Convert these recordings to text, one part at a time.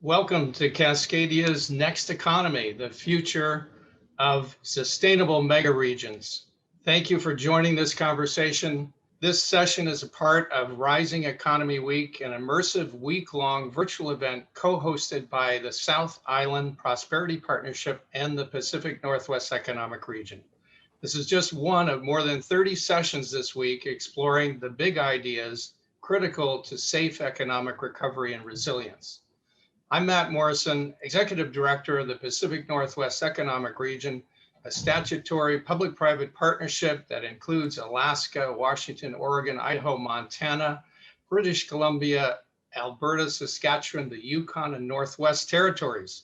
Welcome to Cascadia's Next Economy, the future of sustainable mega regions. Thank you for joining this conversation. This session is a part of Rising Economy Week, an immersive week-long virtual event co-hosted by the South Island Prosperity Partnership and the Pacific Northwest Economic Region. This is just one of more than 30 sessions this week exploring the big ideas critical to safe economic recovery and resilience. I'm Matt Morrison, Executive Director of the Pacific Northwest Economic Region, a statutory public-private partnership that includes Alaska, Washington, Oregon, Idaho, Montana, British Columbia, Alberta, Saskatchewan, the Yukon, and Northwest Territories.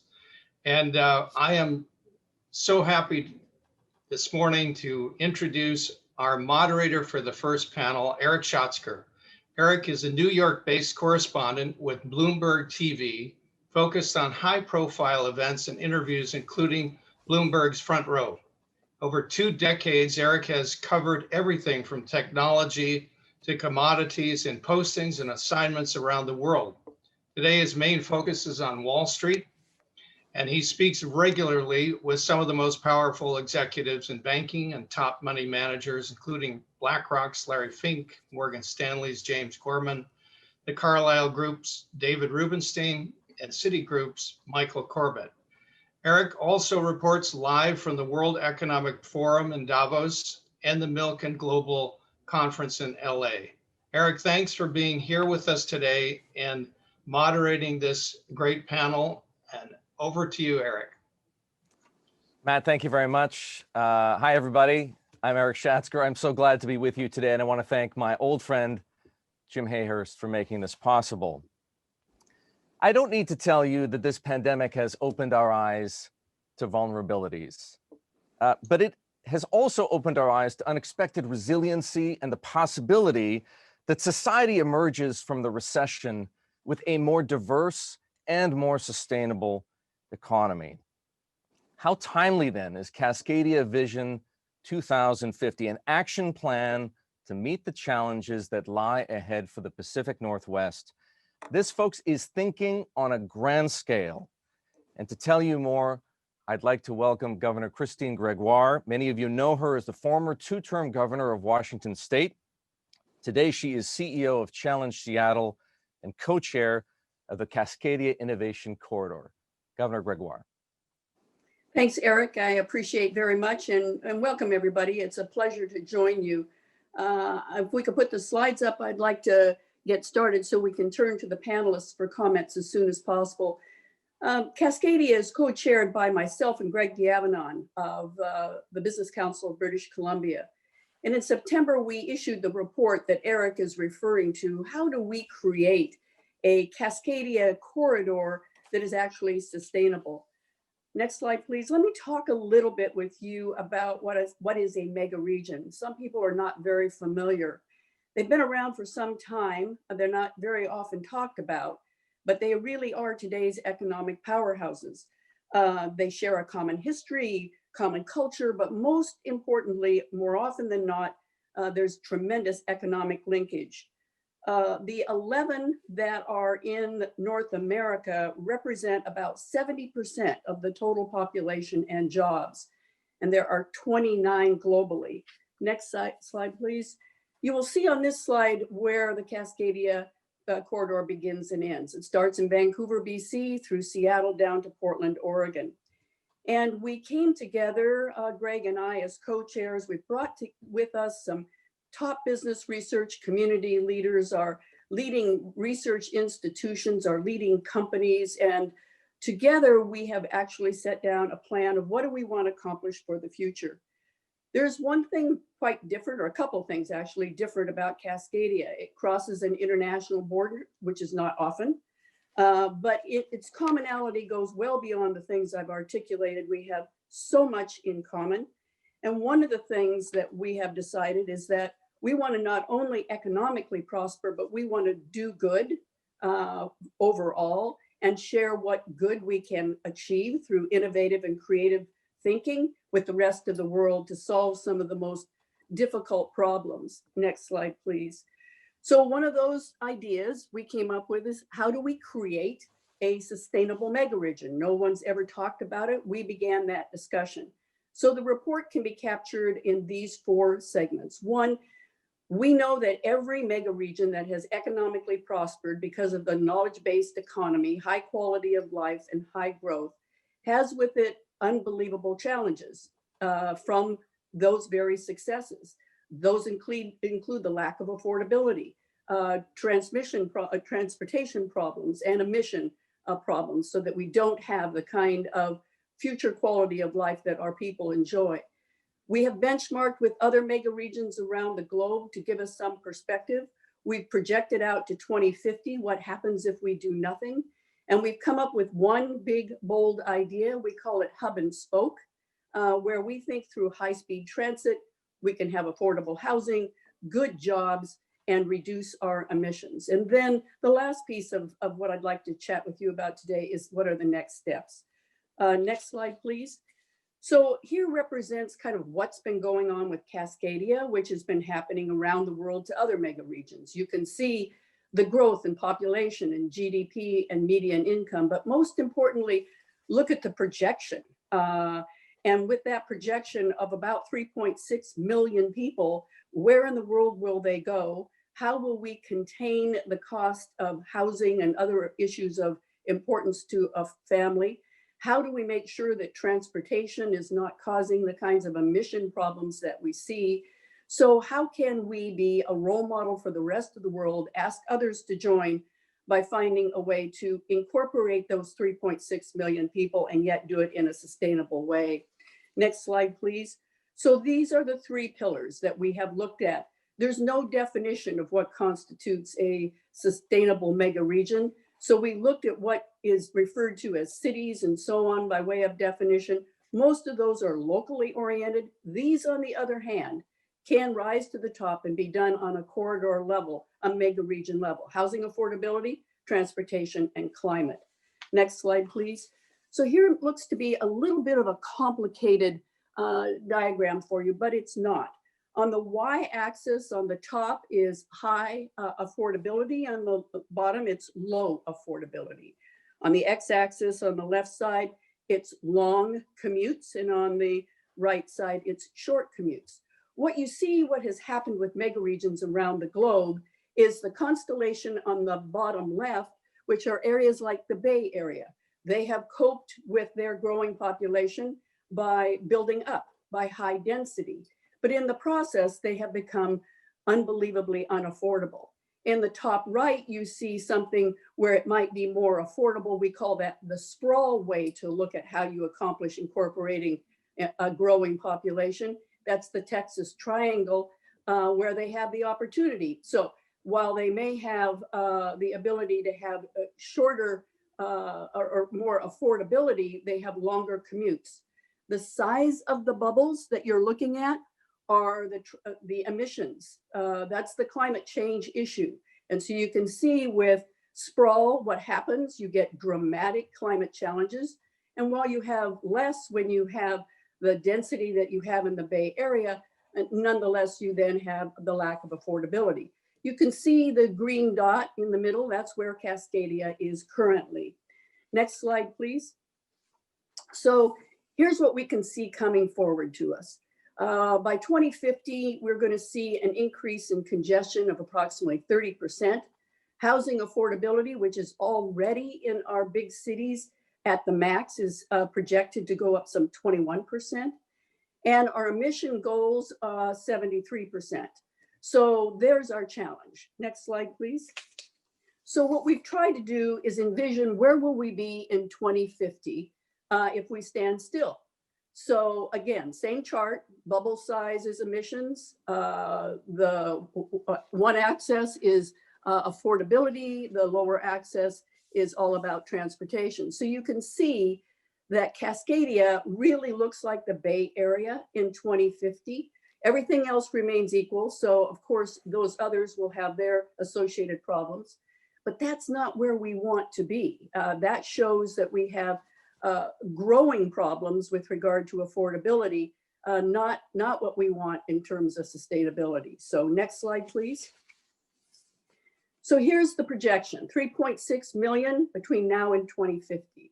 And I am so happy this morning to introduce our moderator for the first panel, Erik Schatzker. Erik is a New York-based correspondent with Bloomberg TV, focused on high-profile events and interviews, including Bloomberg's Front Row. Over 2 decades, Erik has covered everything from technology to commodities in postings and assignments around the world. Today, his main focus is on Wall Street, and he speaks regularly with some of the most powerful executives in banking and top money managers, including BlackRock's Larry Fink, Morgan Stanley's James Gorman, the Carlyle Group's David Rubenstein, and Citigroup's Michael Corbett. Erik also reports live from the World Economic Forum in Davos and the Milken Global Conference in LA. Erik, thanks for being here with us today and moderating this great panel. And over to you, Erik. Matt, thank you very much. Hi, everybody. I'm Erik Schatzker. I'm so glad to be with you today, and I want to thank my old friend, Jim Hayhurst, for making this possible. I don't need to tell you that this pandemic has opened our eyes to vulnerabilities, but it has also opened our eyes to unexpected resiliency and the possibility that society emerges from the recession with a more diverse and more sustainable economy. How timely then is Cascadia Vision 2050, an action plan to meet the challenges that lie ahead for the Pacific Northwest? This, folks, is thinking on a grand scale. And to tell you more, I'd like to welcome Governor Christine Gregoire. Many of you know her as the former 2-term governor of Washington State. Today, she is CEO of Challenge Seattle and co-chair of the Cascadia Innovation Corridor. Governor Gregoire. Thanks, Erik. I appreciate very much and welcome everybody. It's a pleasure to join you. If we could put the slides up, I'd like to get started so we can turn to the panelists for comments as soon as possible. Cascadia is co-chaired by myself and Greg Diavanon of the Business Council of British Columbia. And in September, we issued the report that Erik is referring to. How do we create a Cascadia corridor that is actually sustainable? Next slide, please. Let me talk a little bit with you about what is a mega region. Some people are not very familiar. They've been around for some time. They're not very often talked about, but they really are today's economic powerhouses. They share a common history, common culture, but most importantly, more often than not, there's tremendous economic linkage. The 11 that are in North America represent about 70% of the total population and jobs, and there are 29 globally. Next slide, please. You will see on this slide where the Cascadia corridor begins and ends. It starts in Vancouver, BC, through Seattle down to Portland, Oregon. And we came together, Greg and I, as co-chairs. We brought with us some top business research community leaders, our leading research institutions, our leading companies, and together we have actually set down a plan of what do we want to accomplish for the future. There's one thing quite different, or a couple things actually different about Cascadia. It crosses an international border, which is not often, but its commonality goes well beyond the things I've articulated. We have so much in common. And one of the things that we have decided is that we want to not only economically prosper, but we want to do good overall and share what good we can achieve through innovative and creative thinking with the rest of the world to solve some of the most difficult problems. Next slide, please. So one of those ideas we came up with is how do we create a sustainable megaregion. No one's ever talked about it. We began that discussion. So the report can be captured in these 4 segments. 1, we know that every megaregion that has economically prospered because of the knowledge-based economy, high quality of life, and high growth has with it unbelievable challenges from those very successes. Those include the lack of affordability, transportation problems, and emission problems, so that we don't have the kind of future quality of life that our people enjoy. We have benchmarked with other mega regions around the globe to give us some perspective. We've projected out to 2050, what happens if we do nothing. And we've come up with one big, bold idea. We call it hub and spoke, where we think through high-speed transit, we can have affordable housing, good jobs, and reduce our emissions. And then the last piece of what I'd like to chat with you about today is what are the next steps. Next slide, please. So here represents kind of what's been going on with Cascadia, which has been happening around the world to other mega regions. You can see the growth in population and GDP and median income, but most importantly, look at the projection. And with that projection of about 3.6 million people, where in the world will they go? How will we contain the cost of housing and other issues of importance to a family? How do we make sure that transportation is not causing the kinds of emission problems that we see? So how can we be a role model for the rest of the world, ask others to join by finding a way to incorporate those 3.6 million people and yet do it in a sustainable way? Next slide, please. So these are the 3 pillars that we have looked at. There's no definition of what constitutes a sustainable mega region. So we looked at what is referred to as cities and so on by way of definition. Most of those are locally oriented. These, on the other hand, can rise to the top and be done on a corridor level, a mega region level. Housing affordability, transportation, and climate. Next slide, please. So here it looks to be a little bit of a complicated diagram for you, but it's not. On the y-axis on the top is high affordability. On the bottom, it's low affordability. On the x-axis on the left side, it's long commutes, and on the right side, it's short commutes. What you see, what has happened with megaregions around the globe, is the constellation on the bottom left, which are areas like the Bay Area. They have coped with their growing population by building up, by high density. But in the process, they have become unbelievably unaffordable. In the top right, you see something where it might be more affordable. We call that the sprawl way to look at how you accomplish incorporating a growing population. That's the Texas Triangle, where they have the opportunity. So while they may have the ability to have shorter or more affordability, they have longer commutes. The size of the bubbles that you're looking at are the emissions. That's the climate change issue. And so you can see with sprawl what happens. You get dramatic climate challenges. And while you have less when you have the density that you have in the Bay Area, nonetheless, you then have the lack of affordability. You can see the green dot in the middle. That's where Cascadia is currently. Next slide, please. So here's what we can see coming forward to us. By 2050, we're going to see an increase in congestion of approximately 30%. Housing affordability, which is already in our big cities at the max, is projected to go up some 21%. And our emission goals, 73%. So there's our challenge. Next slide, please. So what we've tried to do is envision where will we be in 2050 if we stand still. So again, same chart, bubble size is emissions. The one axis is affordability. The lower axis is all about transportation. So you can see that Cascadia really looks like the Bay Area in 2050. Everything else remains equal. So of course, those others will have their associated problems, but that's not where we want to be. That shows that we have growing problems with regard to affordability, not what we want in terms of sustainability. So next slide, please. So here's the projection, 3.6 million between now and 2050.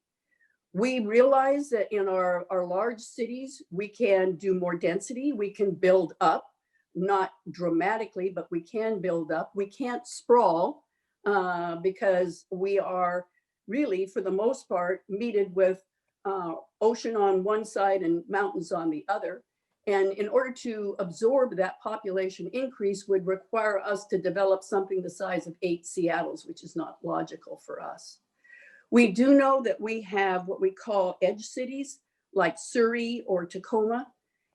We realize that in our large cities, we can do more density, we can build up, not dramatically, but we can build up. We can't sprawl because we are really, for the most part, meted with ocean on one side and mountains on the other. And in order to absorb that population increase would require us to develop something the size of 8 Seattles, which is not logical for us. We do know that we have what we call edge cities like Surrey or Tacoma,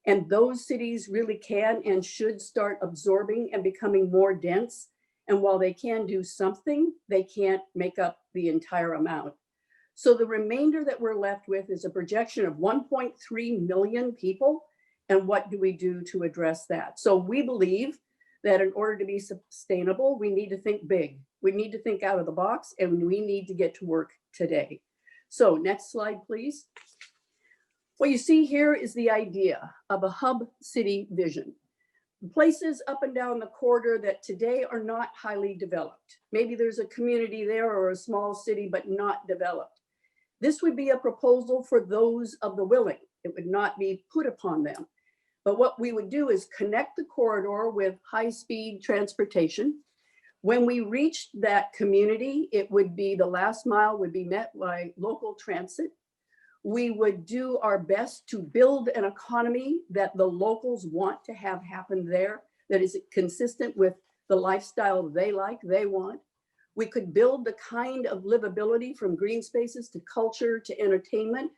and those cities really can and should start absorbing and becoming more dense. And while they can do something, they can't make up the entire amount. So the remainder that we're left with is a projection of 1.3 million people. And what do we do to address that? So we believe that in order to be sustainable, we need to think big. We need to think out of the box, and we need to get to work today. So next slide, please. What you see here is the idea of a hub city vision. Places up and down the corridor that today are not highly developed. Maybe there's a community there or a small city, but not developed. This would be a proposal for those of the willing. It would not be put upon them. But what we would do is connect the corridor with high-speed transportation. When we reached that community, it would be the last mile would be met by local transit. We would do our best to build an economy that the locals want to have happen there, that is consistent with the lifestyle they like, they want. We could build the kind of livability from green spaces to culture to entertainment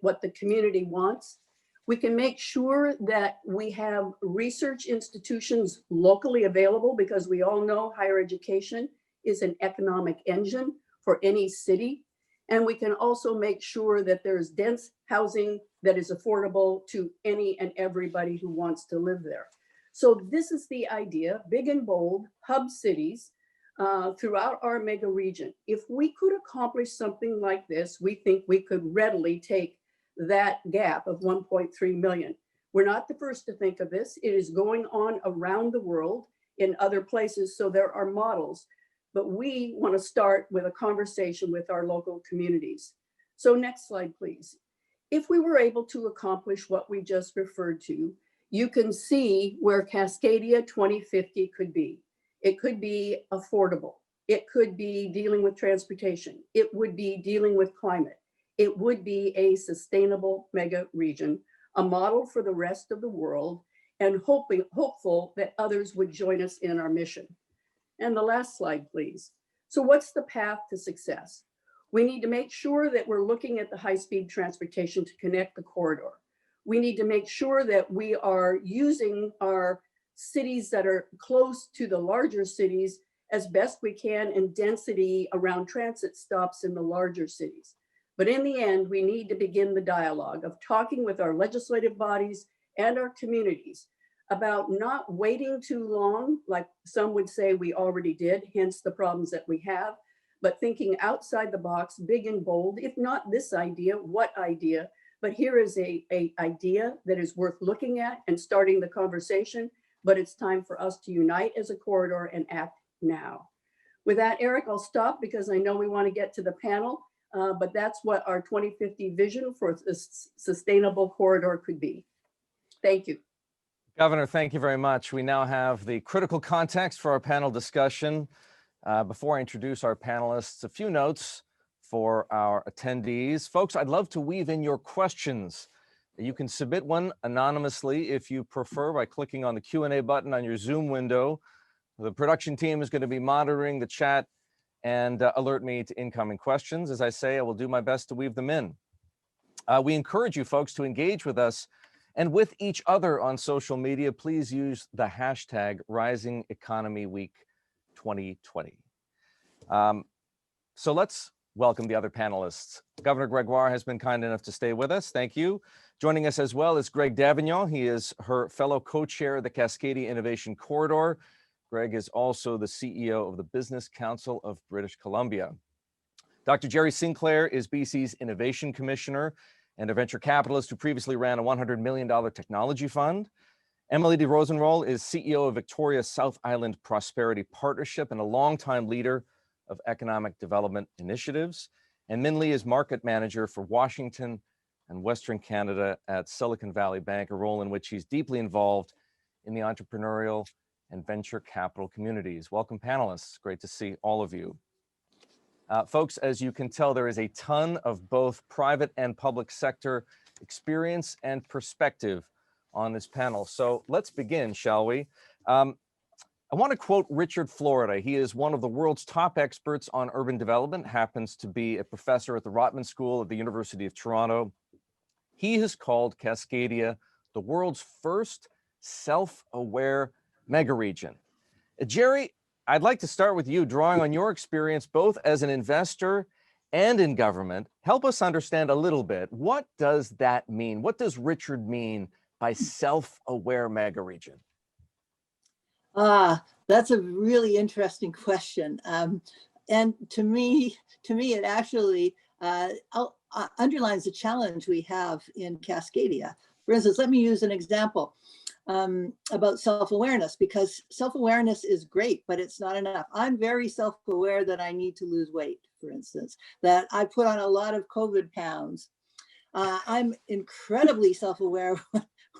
what the community wants. We can make sure that we have research institutions locally available because we all know higher education is an economic engine for any city. And we can also make sure that there's dense housing that is affordable to any and everybody who wants to live there. So this is the idea, big and bold, hub cities throughout our mega region. If we could accomplish something like this, we think we could readily take that gap of 1.3 million. We're not the first to think of this. It is going on around the world in other places, so there are models. But we want to start with a conversation with our local communities. So next slide, please. If we were able to accomplish what we just referred to, you can see where Cascadia 2050 could be. It could be affordable. It could be dealing with transportation. It would be dealing with climate. It would be a sustainable mega region, a model for the rest of the world, and hopeful that others would join us in our mission. And the last slide, please. So what's the path to success? We need to make sure that we're looking at the high-speed transportation to connect the corridor. We need to make sure that we are using our cities that are close to the larger cities as best we can, and density around transit stops in the larger cities. But in the end, we need to begin the dialogue of talking with our legislative bodies and our communities about not waiting too long, like some would say we already did, hence the problems that we have, but thinking outside the box, big and bold. If not this idea, what idea? But here is a idea that is worth looking at and starting the conversation, but it's time for us to unite as a corridor and act now. With that, Erik, I'll stop because I know we want to get to the panel. But that's what our 2050 vision for this sustainable corridor could be. Thank you. Governor, thank you very much. We now have the critical context for our panel discussion. Before I introduce our panelists, a few notes for our attendees. Folks, I'd love to weave in your questions. You can submit one anonymously if you prefer by clicking on the Q&A button on your Zoom window. The production team is going to be monitoring the chat and alert me to incoming questions. As I say, I will do my best to weave them in. We encourage you folks to engage with us and with each other on social media. Please use the hashtag Rising Economy Week 2020. So let's welcome the other panelists. Governor Gregoire has been kind enough to stay with us. Thank you. Joining us as well is Greg Davignon. He is her fellow co-chair of the Cascadia Innovation Corridor. Greg is also the CEO of the Business Council of British Columbia. Dr. Gerri Sinclair is BC's Innovation Commissioner and a venture capitalist who previously ran a $100 million technology fund. Emily de Rosenroll is CEO of Victoria's South Island Prosperity Partnership and a longtime leader of economic development initiatives. And Min Lee is market manager for Washington and Western Canada at Silicon Valley Bank, a role in which he's deeply involved in the entrepreneurial and venture capital communities. Welcome, panelists. Great to see all of you. Folks, as you can tell, there is a ton of both private and public sector experience and perspective on this panel. So let's begin, shall we? I want to quote Richard Florida. He is one of the world's top experts on urban development, happens to be a professor at the Rotman School at the University of Toronto. He has called Cascadia the world's first self-aware megaregion. Gerri, I'd like to start with you, drawing on your experience both as an investor and in government. Help us understand a little bit. What does that mean? What does Richard mean by self-aware megaregion? That's a really interesting question. And to me, it actually underlines the challenge we have in Cascadia. For instance, let me use an example about self-awareness, because self-awareness is great, but it's not enough. I'm very self-aware that I need to lose weight, for instance, that I put on a lot of COVID pounds. I'm incredibly self-aware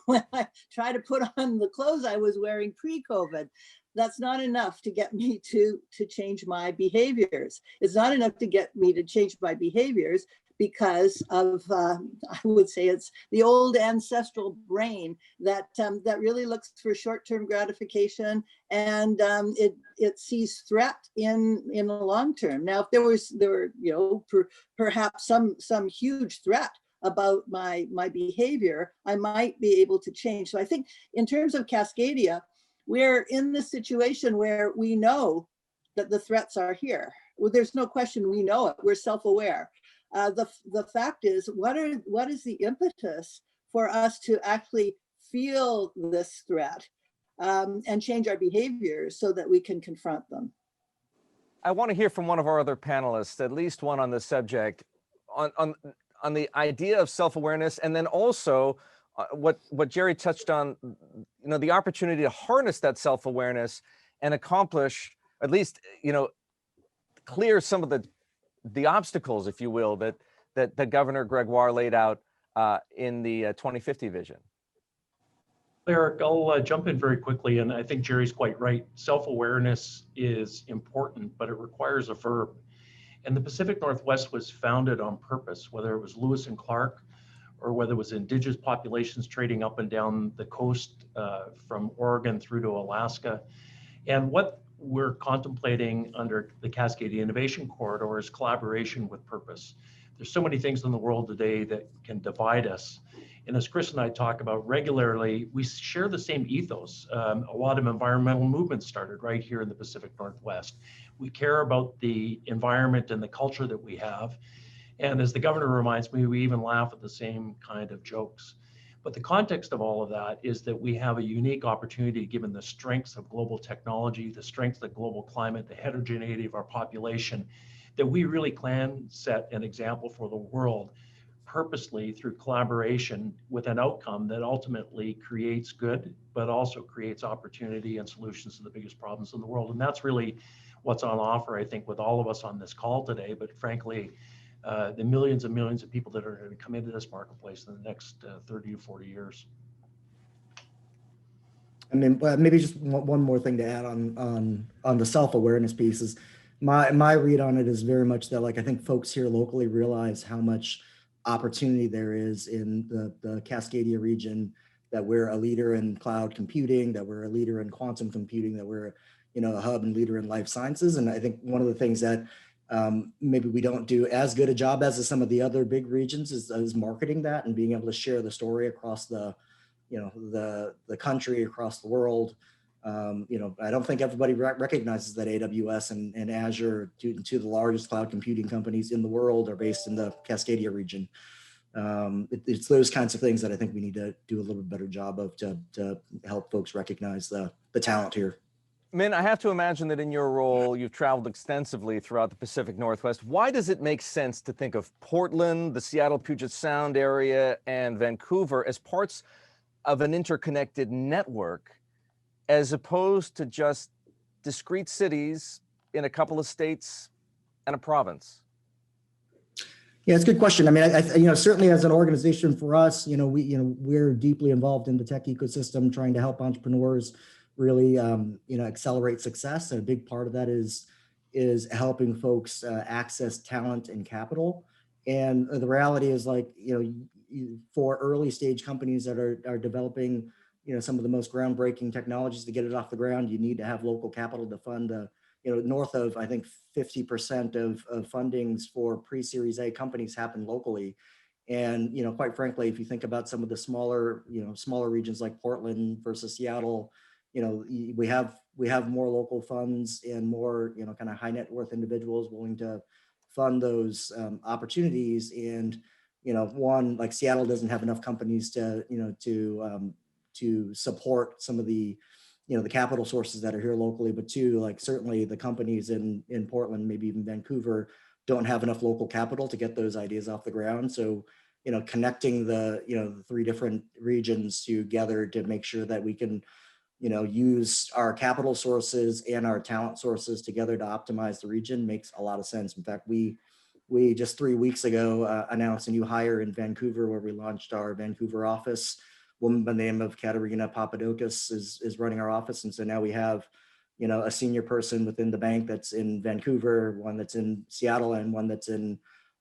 when I try to put on the clothes I was wearing pre-COVID. That's not enough to get me to change my behaviors. It's not enough to get me to change my behaviors because of, I would say it's the old ancestral brain that that really looks for short-term gratification, and it sees threat in the long term. Now, if there were perhaps some huge threat about my behavior, I might be able to change. So I think in terms of Cascadia, we're in this situation where we know that the threats are here. Well, there's no question we know it. We're self-aware. The fact is, what is the impetus for us to actually feel this threat and change our behaviors so that we can confront them? I want to hear from one of our other panelists, at least one on the subject, on the idea of self-awareness, and then also what Gerri touched on, the opportunity to harness that self-awareness and accomplish, at least, clear some of the obstacles, if you will, that Governor Gregoire laid out in the 2050 vision. Erik, I'll jump in very quickly, and I think Gerri's quite right. Self-awareness is important, but it requires a verb. And the Pacific Northwest was founded on purpose, whether it was Lewis and Clark or whether it was indigenous populations trading up and down the coast from Oregon through to Alaska. And what we're contemplating under the Cascadia Innovation Corridor is collaboration with purpose. There's so many things in the world today that can divide us. And as Chris and I talk about regularly, we share the same ethos. A lot of environmental movements started right here in the Pacific Northwest. We care about the environment and the culture that we have. And as the governor reminds me, we even laugh at the same kind of jokes. But the context of all of that is that we have a unique opportunity, given the strengths of global technology, the strengths of global climate, the heterogeneity of our population, that we really can set an example for the world purposely through collaboration with an outcome that ultimately creates good, but also creates opportunity and solutions to the biggest problems in the world. And that's really what's on offer, I think, with all of us on this call today, but frankly, the millions and millions of people that are going to come into this marketplace in the next 30 to 40 years. I mean, maybe just one more thing to add on the self-awareness piece is my read on it is very much that, like, I think folks here locally realize how much opportunity there is in the Cascadia region, that we're a leader in cloud computing, that we're a leader in quantum computing, that we're a hub and leader in life sciences. And I think one of the things that maybe we don't do as good a job as some of the other big regions is marketing that and being able to share the story across the country, across the world. I don't think everybody recognizes that AWS and Azure, two of the largest cloud computing companies in the world, are based in the Cascadia region. It's those kinds of things that I think we need to do a little bit better job of to help folks recognize the talent here. Min, I have to imagine that in your role, you've traveled extensively throughout the Pacific Northwest. Why does it make sense to think of Portland, the Seattle Puget Sound area, and Vancouver as parts of an interconnected network, as opposed to just discrete cities in a couple of states and a province? Yeah, it's a good question. I mean, certainly as an organization for us, we're deeply involved in the tech ecosystem, trying to help entrepreneurs really, accelerate success. And a big part of that is helping folks access talent and capital. And the reality is, like, for early stage companies that are developing, some of the most groundbreaking technologies, to get it off the ground, you need to have local capital to fund north of, I think, 50% of fundings for pre-Series A companies happen locally. And, quite frankly, if you think about some of the smaller regions like Portland versus Seattle, we have more local funds and more, kind of high net worth individuals willing to fund those opportunities. And, one, like Seattle doesn't have enough companies to support some of the, the capital sources that are here locally, but two, like certainly the companies in Portland, maybe even Vancouver, don't have enough local capital to get those ideas off the ground. So, connecting the, the three different regions together to make sure that we can, use our capital sources and our talent sources together to optimize the region makes a lot of sense. In fact, we just 3 weeks ago announced a new hire in Vancouver, where we launched our Vancouver office. Woman by the name of Katerina Papadakis is running our office. And so now we have, a senior person within the bank that's in Vancouver, one that's in Seattle, and one that's in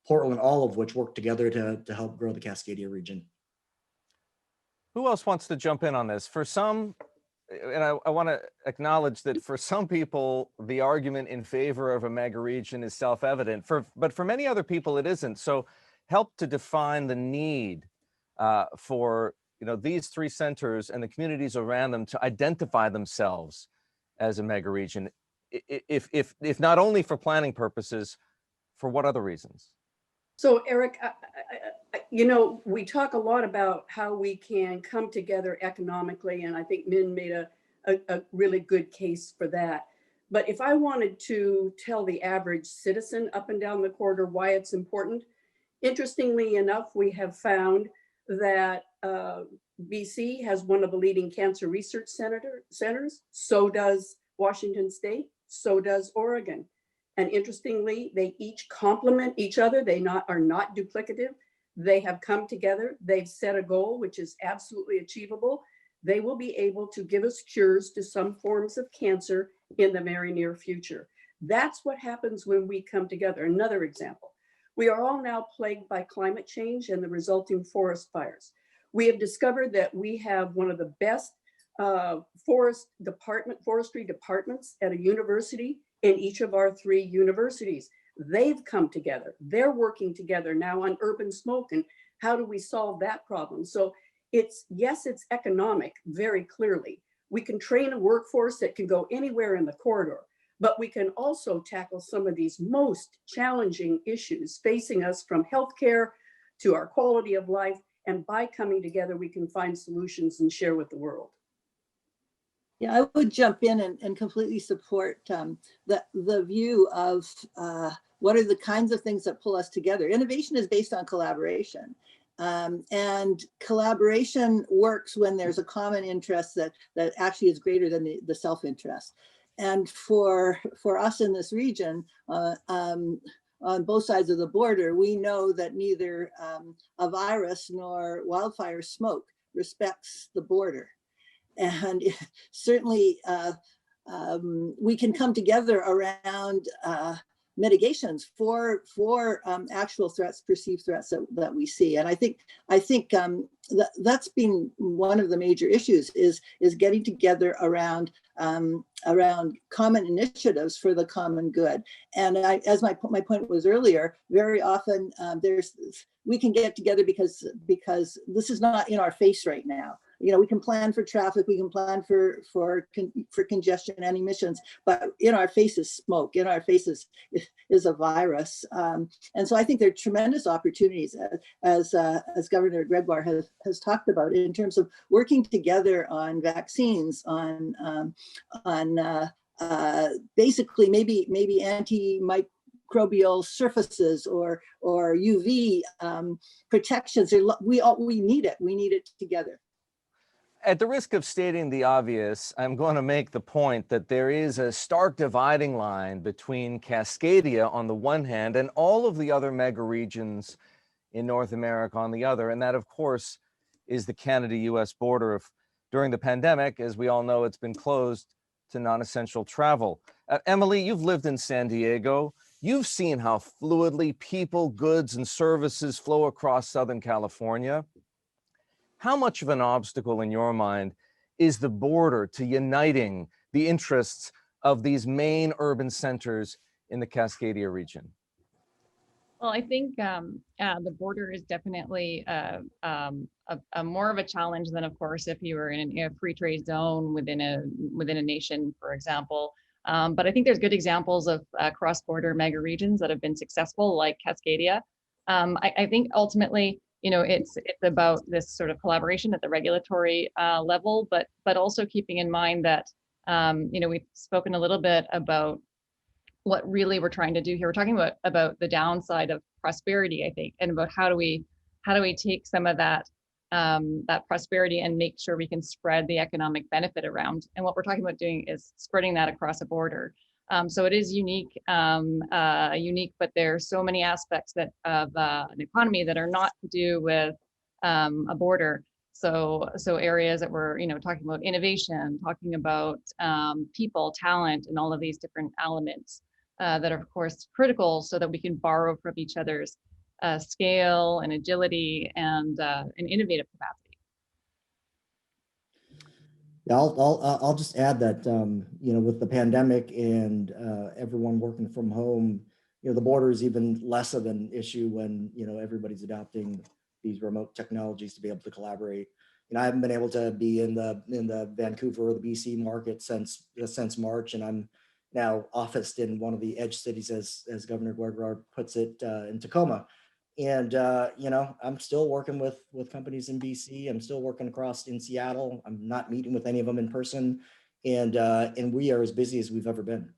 Portland, all of which work together to help grow the Cascadia region. Who else wants to jump in on this? For some, and I want to acknowledge that for some people, the argument in favor of a mega region is self-evident. But for many other people, it isn't. So help to define the need for these three centers and the communities around them to identify themselves as a mega region, if not only for planning purposes, for what other reasons? So Erik, we talk a lot about how we can come together economically, and I think Min made a really good case for that. But if I wanted to tell the average citizen up and down the corridor why it's important, interestingly enough, we have found that BC has one of the leading cancer research centers. So does Washington State. So does Oregon. And interestingly, they each complement each other. They are not duplicative. They have come together. They've set a goal, which is absolutely achievable. They will be able to give us cures to some forms of cancer in the very near future. That's what happens when we come together. Another example, we are all now plagued by climate change and the resulting forest fires. We have discovered that we have one of the best forestry departments at a university in each of our three universities. They've come together. They're working together now on urban smoke and how do we solve that problem? So it's economic, very clearly. We can train a workforce that can go anywhere in the corridor, but we can also tackle some of these most challenging issues facing us, from healthcare to our quality of life. And by coming together, we can find solutions and share with the world. Yeah, I would jump in and completely support the view of what are the kinds of things that pull us together. Innovation is based on collaboration. And collaboration works when there's a common interest that actually is greater than the self-interest. And for us in this region, on both sides of the border, we know that neither a virus nor wildfire smoke respects the border. And certainly we can come together around mitigations for actual threats, perceived threats that we see. And I think that's been one of the major issues is getting together around common initiatives for the common good. And as my point was earlier, very often we can get together because this is not in our face right now. We can plan for traffic, we can plan for congestion and emissions, but in our face is smoke, in our face is a virus. And so I think there are tremendous opportunities, as Governor Gregoire has talked about, in terms of working together on vaccines, on basically maybe antimicrobial surfaces or UV protections. We need it together. At the risk of stating the obvious, I'm going to make the point that there is a stark dividing line between Cascadia on the one hand and all of the other mega regions in North America on the other. And that, of course, is the Canada-U.S. border. During the pandemic, as we all know, it's been closed to non-essential travel. Emily, you've lived in San Diego. You've seen how fluidly people, goods, and services flow across Southern California. How much of an obstacle in your mind is the border to uniting the interests of these main urban centers in the Cascadia region? Well, I think the border is definitely a more of a challenge than, of course, if you were in a free trade zone within a nation, for example. But I think there's good examples of cross-border mega regions that have been successful, like Cascadia. I think ultimately, it's about this sort of collaboration at the regulatory level, but also keeping in mind that we've spoken a little bit about what really we're trying to do here. We're talking about the downside of prosperity, I think, and about how do we take some of that prosperity and make sure we can spread the economic benefit around. And what we're talking about doing is spreading that across a border. So it is unique, but there are so many aspects of an economy that are not to do with a border. So areas that we're talking about innovation, talking about people, talent, and all of these different elements that are, of course, critical so that we can borrow from each other's scale and agility and innovative capacity. Yeah, I'll just add that with the pandemic and everyone working from home, the border is even less of an issue when everybody's adopting these remote technologies to be able to collaborate. I haven't been able to be in the Vancouver or the BC market since March, and I'm now officed in one of the edge cities, as Governor Gregoire puts it, in Tacoma. And I'm still working with companies in BC. I'm still working across in Seattle. I'm not meeting with any of them in person, and we are as busy as we've ever been.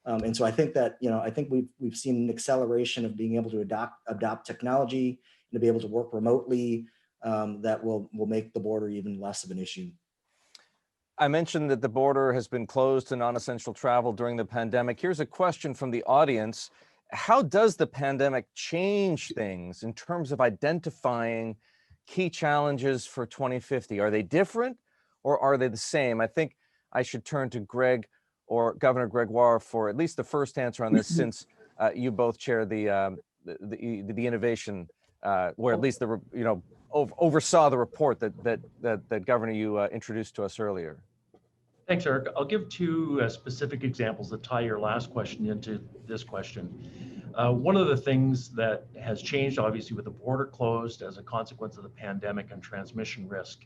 And so I think that I think we've seen an acceleration of being able to adopt technology and to be able to work remotely that will make the border even less of an issue. I mentioned that the border has been closed to non-essential travel during the pandemic. Here's a question from the audience. How does the pandemic change things in terms of identifying key challenges for 2050? Are they different or are they the same? I think I should turn to Greg or Governor Gregoire for at least the first answer on this, since you both chair the innovation, or at least oversaw the report that Governor, you introduced to us earlier. Thanks, Eric. I'll give two specific examples that tie your last question into this question. One of the things that has changed, obviously, with the border closed as a consequence of the pandemic and transmission risk,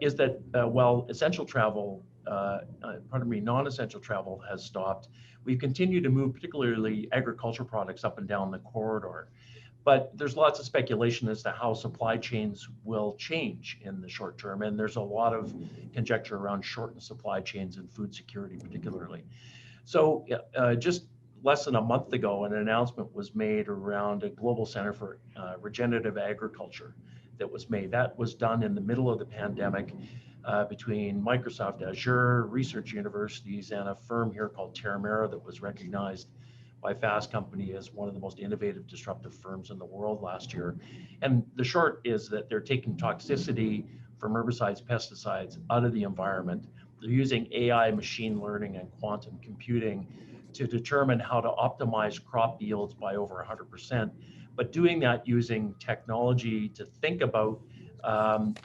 is that while essential travel, non-essential travel has stopped, we've continued to move particularly agricultural products up and down the corridor. But there's lots of speculation as to how supply chains will change in the short term. And there's a lot of conjecture around shortened supply chains and food security particularly. So just less than a month ago, an announcement was made around a global center for regenerative agriculture that was made. That was done in the middle of the pandemic between Microsoft Azure, research universities, and a firm here called Terramera that was recognized by Fast Company as one of the most innovative, disruptive firms in the world last year. And the short is that they're taking toxicity from herbicides, pesticides out of the environment. They're using AI, machine learning, and quantum computing to determine how to optimize crop yields by over 100%, but doing that using technology to think about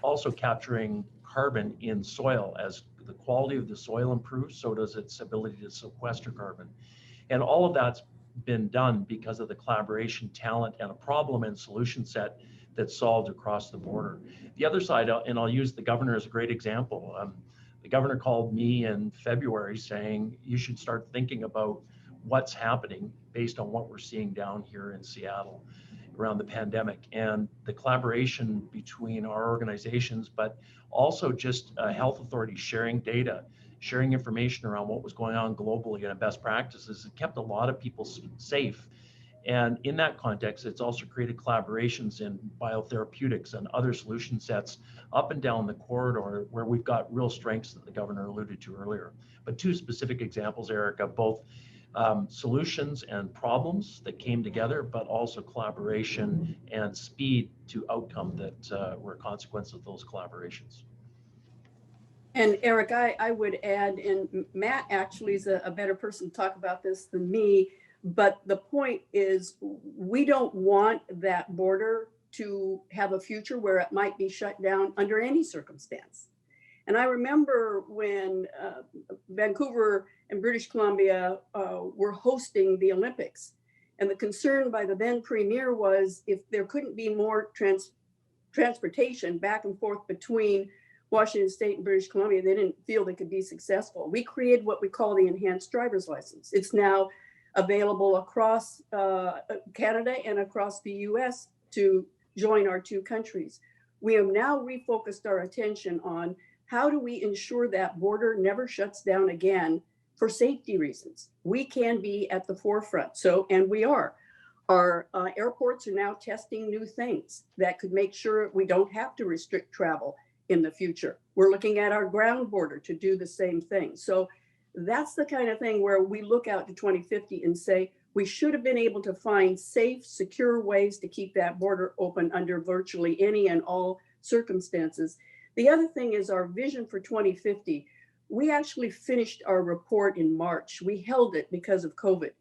also capturing carbon in soil. As the quality of the soil improves, so does its ability to sequester carbon. And all of that's been done because of the collaboration, talent, and a problem and solution set that's solved across the border. The other side, and I'll use the governor as a great example. The governor called me in February saying, you should start thinking about what's happening based on what we're seeing down here in Seattle around the pandemic, and the collaboration between our organizations, but also just health authorities sharing data, sharing information around what was going on globally and best practices. It kept a lot of people safe. And in that context, it's also created collaborations in biotherapeutics and other solution sets up and down the corridor where we've got real strengths that the governor alluded to earlier. But two specific examples, Erik, of both solutions and problems that came together, but also collaboration and speed to outcome that were a consequence of those collaborations. And Erik, I would add, and Matt actually is a better person to talk about this than me, but the point is we don't want that border to have a future where it might be shut down under any circumstance. And I remember when Vancouver and British Columbia were hosting the Olympics, and the concern by the then premier was if there couldn't be more transportation back and forth between Washington State and British Columbia, they didn't feel they could be successful. We created what we call the enhanced driver's license. It's now available across Canada and across the U.S. to join our two countries. We have now refocused our attention on how do we ensure that border never shuts down again for safety reasons. We can be at the forefront, and we are. Our airports are now testing new things that could make sure we don't have to restrict travel in the future. We're looking at our ground border to do the same thing. So that's the kind of thing where we look out to 2050 and say, we should have been able to find safe, secure ways to keep that border open under virtually any and all circumstances. The other thing is our vision for 2050. We actually finished our report in March. We held it because of COVID.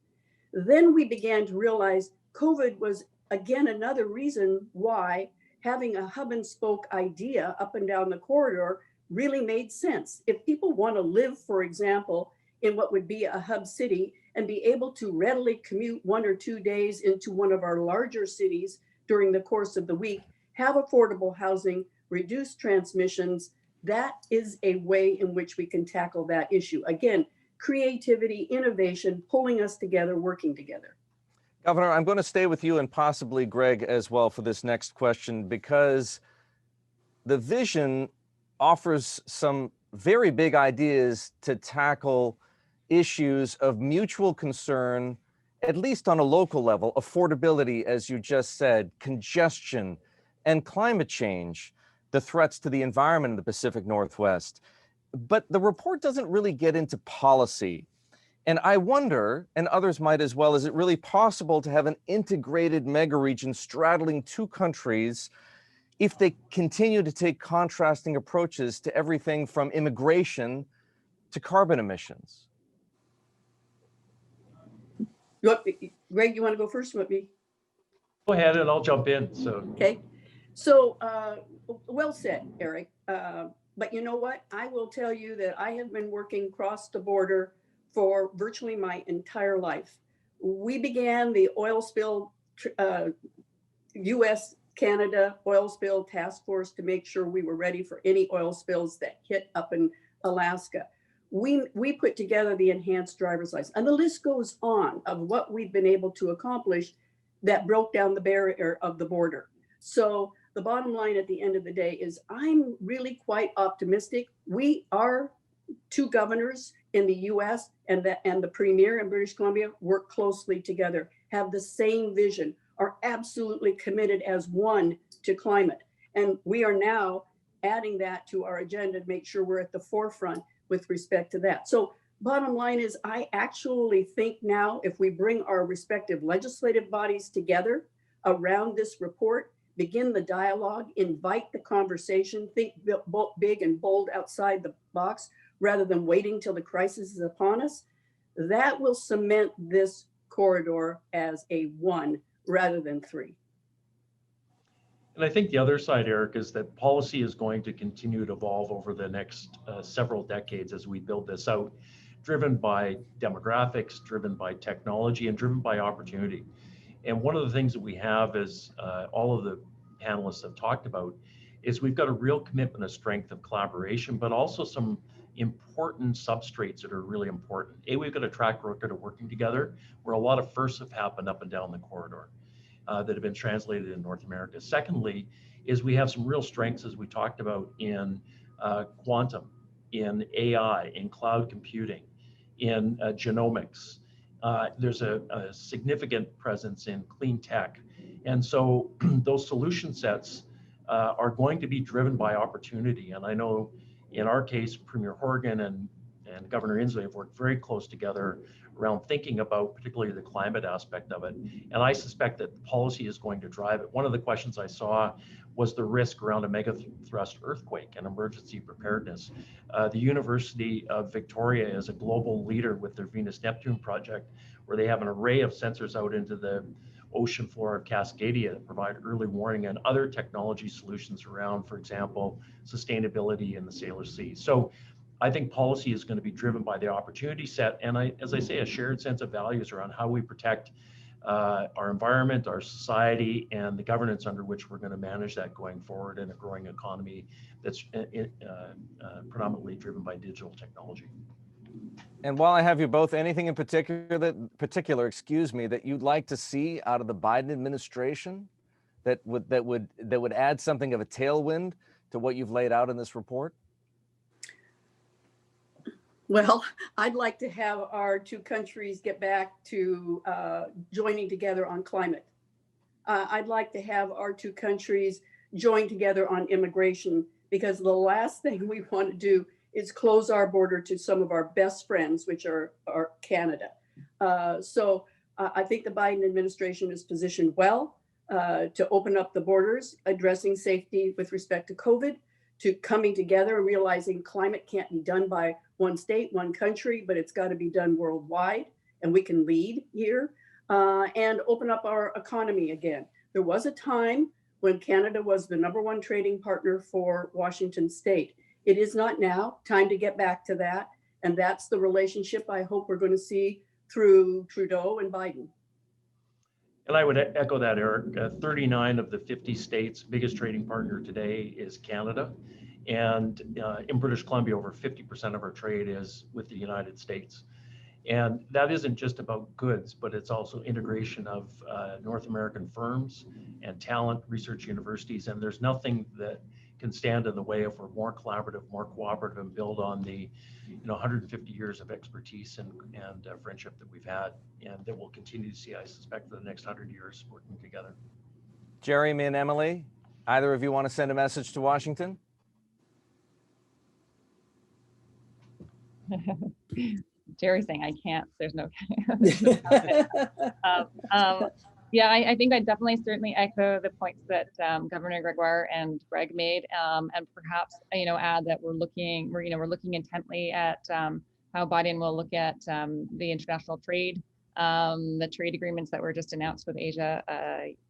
Then we began to realize COVID was, again, another reason why having a hub and spoke idea up and down the corridor really made sense. If people want to live, for example, in what would be a hub city and be able to readily commute 1 or 2 days into one of our larger cities during the course of the week, have affordable housing, reduce transmissions, that is a way in which we can tackle that issue. Again, creativity, innovation, pulling us together, working together. Governor, I'm going to stay with you and possibly Greg as well for this next question, because the vision offers some very big ideas to tackle issues of mutual concern, at least on a local level: affordability, as you just said, congestion, and climate change, the threats to the environment in the Pacific Northwest. But the report doesn't really get into policy. And I wonder, and others might as well, is it really possible to have an integrated mega region straddling two countries if they continue to take contrasting approaches to everything from immigration to carbon emissions? Greg, you want to go first with me? Go ahead and I'll jump in. Okay. So well said, Erik. But you know what? I will tell you that I have been working across the border for virtually my entire life. We began the oil spill, U.S.-Canada oil spill task force to make sure we were ready for any oil spills that hit up in Alaska. We put together the enhanced driver's license, and the list goes on of what we've been able to accomplish that broke down the barrier of the border. So the bottom line at the end of the day is I'm really quite optimistic. We are two governors in the U.S. and the premier in British Columbia work closely together, have the same vision, are absolutely committed as one to climate. And we are now adding that to our agenda to make sure we're at the forefront with respect to that. So bottom line is I actually think now if we bring our respective legislative bodies together around this report, begin the dialogue, invite the conversation, think big and bold outside the box, rather than waiting till the crisis is upon us, that will cement this corridor as a 1 rather than 3. And I think the other side, Erik, is that policy is going to continue to evolve over the next several decades as we build this out, driven by demographics, driven by technology, and driven by opportunity. And one of the things that we have, as all of the panelists have talked about, is we've got a real commitment of strength of collaboration, but also some important substrates that are really important. We've got a track record of working together where a lot of firsts have happened up and down the corridor that have been translated in North America. Secondly, is we have some real strengths, as we talked about, in quantum, in AI, in cloud computing, in genomics, There's a significant presence in clean tech. And so those solution sets are going to be driven by opportunity. And I know in our case, Premier Horgan and Governor Inslee have worked very close together around thinking about particularly the climate aspect of it. And I suspect that policy is going to drive it. One of the questions I saw was the risk around a mega thrust earthquake and emergency preparedness. The University of Victoria is a global leader with their Venus-Neptune project, where they have an array of sensors out into the ocean floor of Cascadia that provide early warning and other technology solutions around, for example, sustainability in the Sailor Sea. So I think policy is going to be driven by the opportunity set, and as I say, a shared sense of values around how we protect our environment, our society, and the governance under which we're going to manage that going forward in a growing economy that's predominantly driven by digital technology. And while I have you both, anything in particular, excuse me, that you'd like to see out of the Biden administration that would add something of a tailwind to what you've laid out in this report? Well, I'd like to have our two countries get back to joining together on climate. I'd like to have our two countries join together on immigration, because the last thing we want to do is close our border to some of our best friends, which are Canada. So I think the Biden administration is positioned well to open up the borders, addressing safety with respect to COVID, to coming together, realizing climate can't be done by one state, one country, but it's got to be done worldwide, and we can lead here, and open up our economy again. There was a time when Canada was the #1 trading partner for Washington State. It is not now. Time to get back to that. And that's the relationship I hope we're going to see through Trudeau and Biden. And I would echo that, Eric. 39 of the 50 states, biggest trading partner today is Canada. And in British Columbia, over 50% of our trade is with the United States. And that isn't just about goods, but it's also integration of North American firms and talent, research universities. And there's nothing that can stand in the way if we're more collaborative, more cooperative, and build on the 150 years of expertise and friendship that we've had, and that we'll continue to see, I suspect, for the next 100 years working together. Gerri and Emily, either of you want to send a message to Washington? Gerri's saying I can't. There's no. Yeah, I think I definitely certainly echo the points that Governor Gregoire and Greg made, and perhaps add that we're looking intently at how Biden will look at the international trade, the trade agreements that were just announced with Asia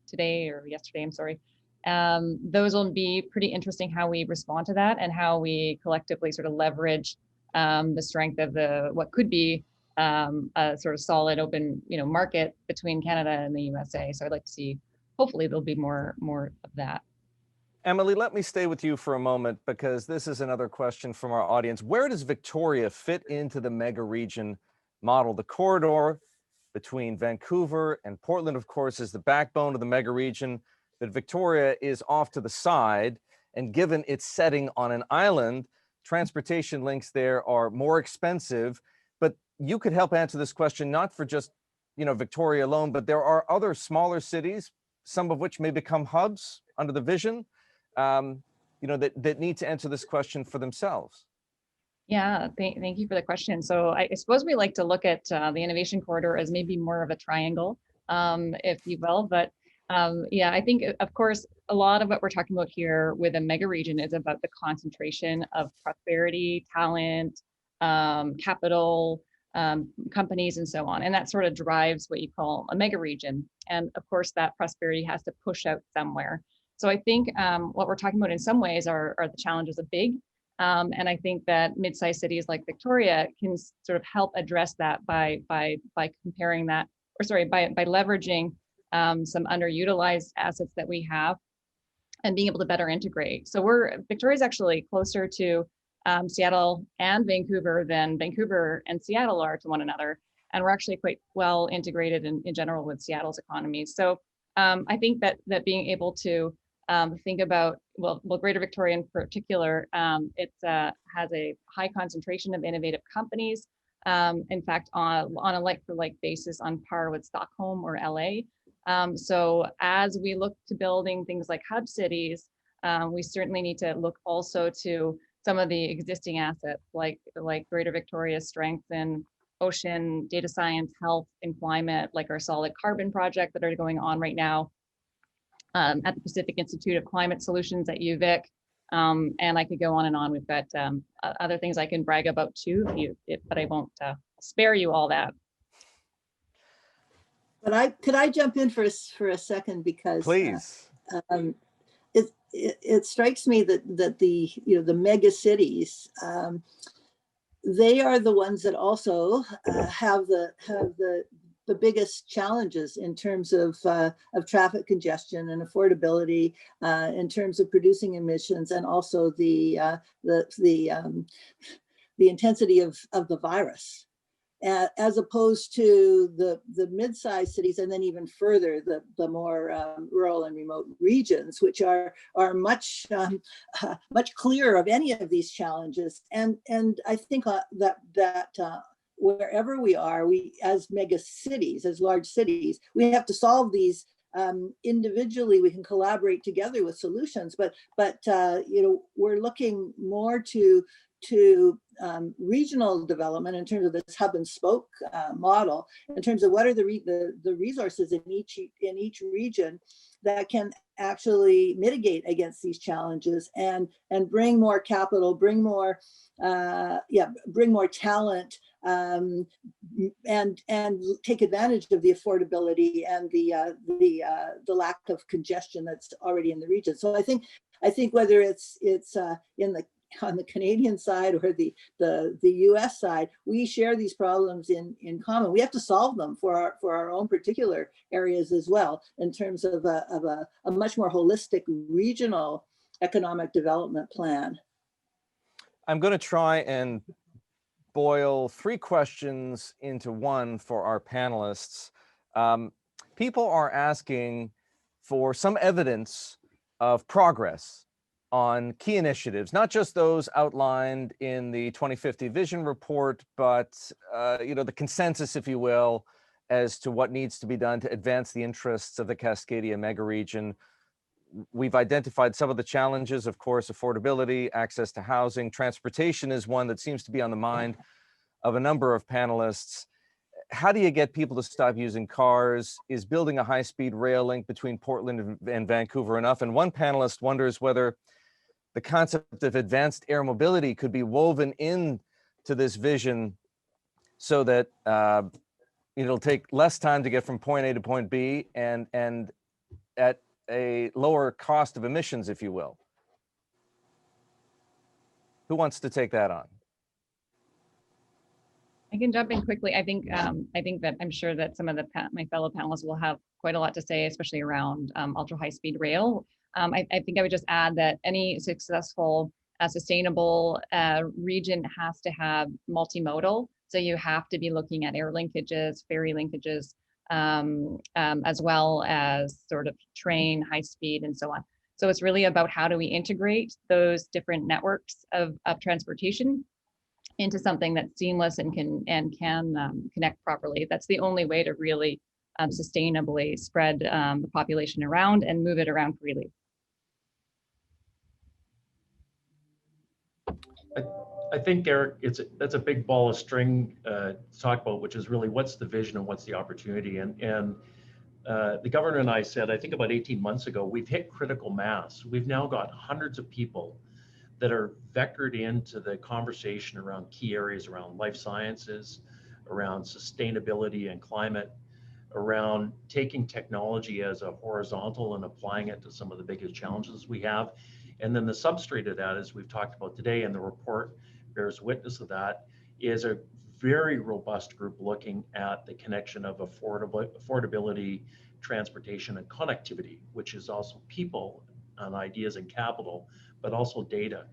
today or yesterday. I'm sorry. Those will be pretty interesting how we respond to that and how we collectively sort of leverage the strength of what could be a sort of solid open market between Canada and the USA. So I'd like to see, hopefully there'll be more of that. Emily, let me stay with you for a moment, because this is another question from our audience. Where does Victoria fit into the mega region model? The corridor between Vancouver and Portland, of course, is the backbone of the mega region, but Victoria is off to the side, and given its setting on an island, transportation links there are more expensive. But you could help answer this question, not for just Victoria alone, but there are other smaller cities, some of which may become hubs under the vision, that need to answer this question for themselves. Yeah, thank you for the question. So I suppose we like to look at the innovation corridor as maybe more of a triangle, if you will. But yeah, I think, of course, a lot of what we're talking about here with a mega region is about the concentration of prosperity, talent, capital, companies, and so on. And that sort of drives what you call a mega region. And of course, that prosperity has to push out somewhere. So I think what we're talking about in some ways are the challenges of big. And I think that mid-sized cities like Victoria can sort of help address that by comparing that, or sorry, by leveraging some underutilized assets that we have and being able to better integrate. So Victoria's actually closer to Seattle and Vancouver than Vancouver and Seattle are to one another. And we're actually quite well integrated in general with Seattle's economies. So I think that being able to think about, well, Greater Victoria in particular, it has a high concentration of innovative companies. In fact, on a like-for-like basis, on par with Stockholm or LA. So as we look to building things like hub cities, we certainly need to look also to some of the existing assets like Greater Victoria's strength in ocean, data science, health, and climate, like our solid carbon project that are going on right now at the Pacific Institute of Climate Solutions at UVic. And I could go on and on. We've got other things I can brag about too, but I won't spare you all that. But could I jump in for a second, because Please. It strikes me that the mega cities, they are the ones that also have the biggest challenges in terms of traffic congestion and affordability, in terms of producing emissions, and also the intensity of the virus. As opposed to the mid-sized cities, and then even further, the more rural and remote regions, which are much much clearer of any of these challenges. And I think that wherever we are, we as mega cities, as large cities, we have to solve these individually. We can collaborate together with solutions, but we're looking more to regional development in terms of this hub and spoke model, in terms of what are the resources in each region that can actually mitigate against these challenges and bring more capital, bring more talent, and take advantage of the affordability and the lack of congestion that's already in the region. So I think whether it's on the Canadian side or the U.S. side, we share these problems in common. We have to solve them for our own particular areas as well, in terms of a much more holistic regional economic development plan. I'm going to try and boil 3 questions into one for our panelists. People are asking for some evidence of progress on key initiatives, not just those outlined in the 2050 Vision Report, but the consensus, if you will, as to what needs to be done to advance the interests of the Cascadia megaregion. We've identified some of the challenges, of course: affordability, access to housing. Transportation is one that seems to be on the mind of a number of panelists. How do you get people to stop using cars? Is building a high-speed rail link between Portland and Vancouver enough? And one panelist wonders whether the concept of advanced air mobility could be woven into this vision so that it'll take less time to get from point A to point B, and at a lower cost of emissions, if you will. Who wants to take that on? I can jump in quickly. I think that I'm sure that some of my fellow panelists will have quite a lot to say, especially around ultra high speed rail. I think I would just add that any successful, sustainable region has to have multimodal. So you have to be looking at air linkages, ferry linkages, as well as sort of train, high speed, and so on. So it's really about how do we integrate those different networks of transportation into something that's seamless and can connect properly. That's the only way to really sustainably spread the population around and move it around freely. I think, Erik, that's a big ball of string to talk about, which is really what's the vision and what's the opportunity. And the governor and I said, I think about 18 months ago, we've hit critical mass. We've now got hundreds of people that are vectored into the conversation around key areas around life sciences, around sustainability and climate, around taking technology as a horizontal and applying it to some of the biggest challenges we have. And then the substrate of that, as we've talked about today, and the report bears witness of that, is a very robust group looking at the connection of affordability, transportation, and connectivity, which is also people and ideas and capital, but also data.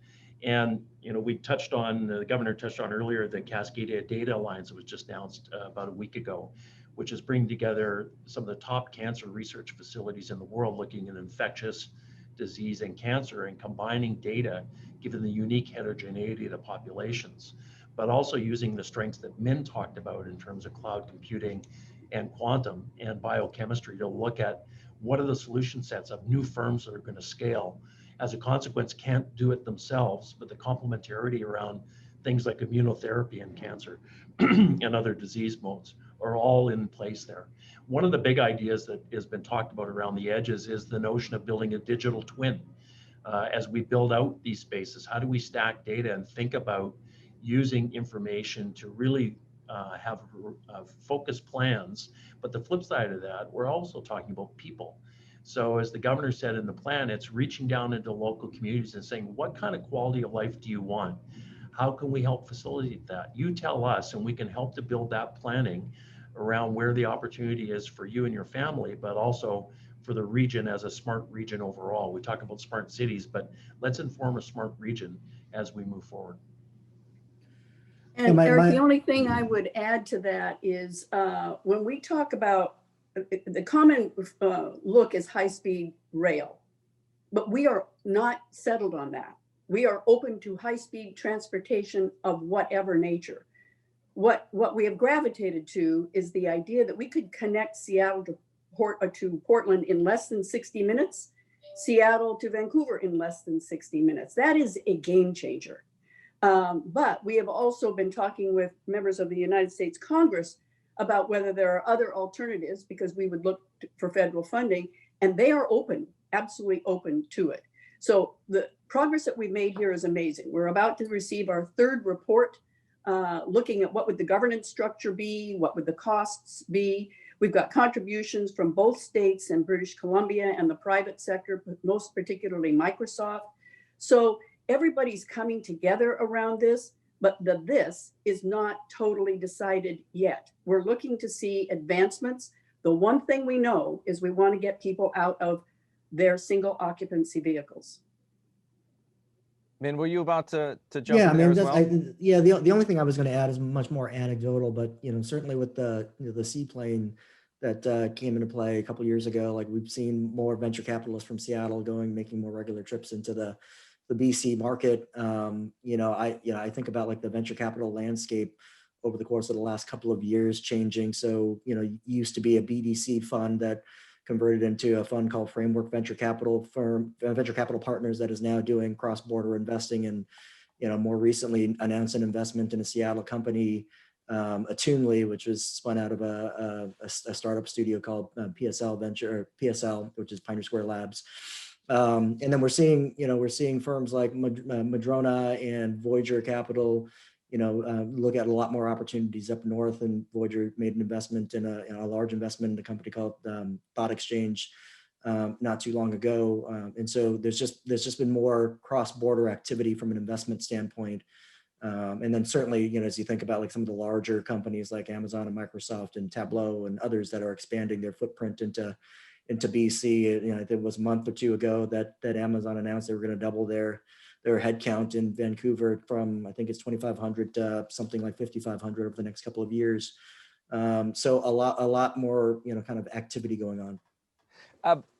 And we touched on, the governor touched on earlier, the Cascadia Data Alliance that was just announced about a week ago, which is bringing together some of the top cancer research facilities in the world, looking at infectious disease and cancer and combining data, given the unique heterogeneity of the populations. but also using the strengths that Min talked about in terms of cloud computing and quantum and biochemistry to look at what are the solution sets of new firms that are going to scale. As a consequence, can't do it themselves, but the complementarity around things like immunotherapy and cancer and other disease modes are all in place there. One of the big ideas that has been talked about around the edges is the notion of building a digital twin. As we build out these spaces, how do we stack data and think about using information to really have focused plans? But the flip side of that, we're also talking about people. So as the governor said in the plan, it's reaching down into local communities and saying, what kind of quality of life do you want? How can we help facilitate that? You tell us, and we can help to build that planning around where the opportunity is for you and your family, but also for the region as a smart region overall. We talk about smart cities, but let's inform a smart region as we move forward. And Eric, the only thing I would add to that is when we talk about the common look is high-speed rail, but we are not settled on that. We are open to high-speed transportation of whatever nature. What we have gravitated to is the idea that we could connect Seattle to Portland in less than 60 minutes, Seattle to Vancouver in less than 60 minutes. That is a game changer. But we have also been talking with members of the United States Congress about whether there are other alternatives, because we would look for federal funding, and they are open, absolutely open to it. So the progress that we've made here is amazing. We're about to receive our third report, looking at what would the governance structure be, what would the costs be. We've got contributions from both states and British Columbia and the private sector, most particularly Microsoft. So everybody's coming together around this, but this is not totally decided yet. We're looking to see advancements. The one thing we know is we want to get people out of their single occupancy vehicles. Min, were you about to jump Yeah, in there as that's, well? the only thing I was going to add is much more anecdotal, but certainly with the the seaplane that came into play a couple of years ago, like we've seen more venture capitalists from Seattle making more regular trips into the BC market. I think about like the venture capital landscape over the course of the last couple of years changing. So used to be a BDC fund that converted into a fund called Framework Venture Capital Partners that is now doing cross-border investing, and more recently announced an investment in a Seattle company, Attunely, which was spun out of a startup studio called PSL, which is Pioneer Square Labs. And then we're seeing firms like Madrona and Voyager Capital, look at a lot more opportunities up north. And Voyager made an investment in a large investment in a company called Thought Exchange not too long ago. And so there's just been more cross-border activity from an investment standpoint. And then certainly, as you think about like some of the larger companies like Amazon and Microsoft and Tableau and others that are expanding their footprint into BC. I think it was a month or two ago that Amazon announced they were going to double their headcount in Vancouver from, I think it's 2,500 to something like 5,500 over the next couple of years. So a lot more, kind of activity going on.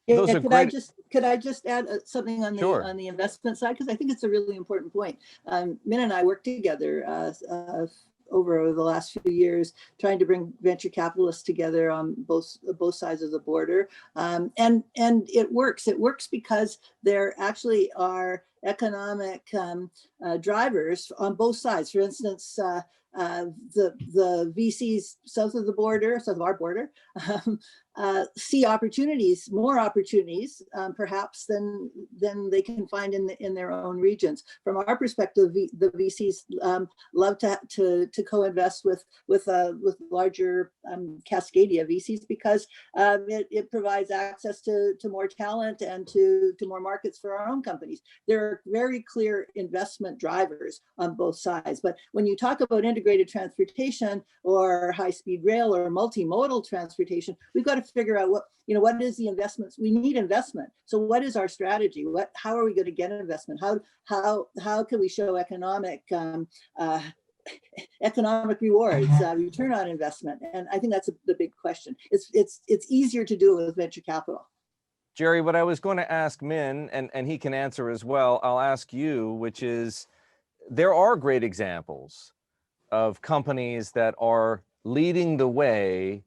Those are great. Could I just add something on the investment side? Because I think it's a really important point. Min and I worked together over the last few years, trying to bring venture capitalists together on both sides of the border, and it works. It works because there actually are economic drivers on both sides. For instance, the VCs south of our border, see more opportunities, perhaps than they can find in their own regions. From our perspective, the VCs love to co-invest with larger Cascadia VCs because it provides access to more talent and to more markets for our own companies. There are very clear investment drivers on both sides. But when you talk about integrated transportation or high-speed rail or multimodal transportation, we've got to figure out what is the investments. We need investment. So what is our strategy? How are we going to get investment? How can we show economic rewards, return on investment? And I think that's the big question. It's easier to do it with venture capital. Gerri, what I was going to ask Min, and he can answer as well, I'll ask you, which is, there are great examples of companies that are leading the way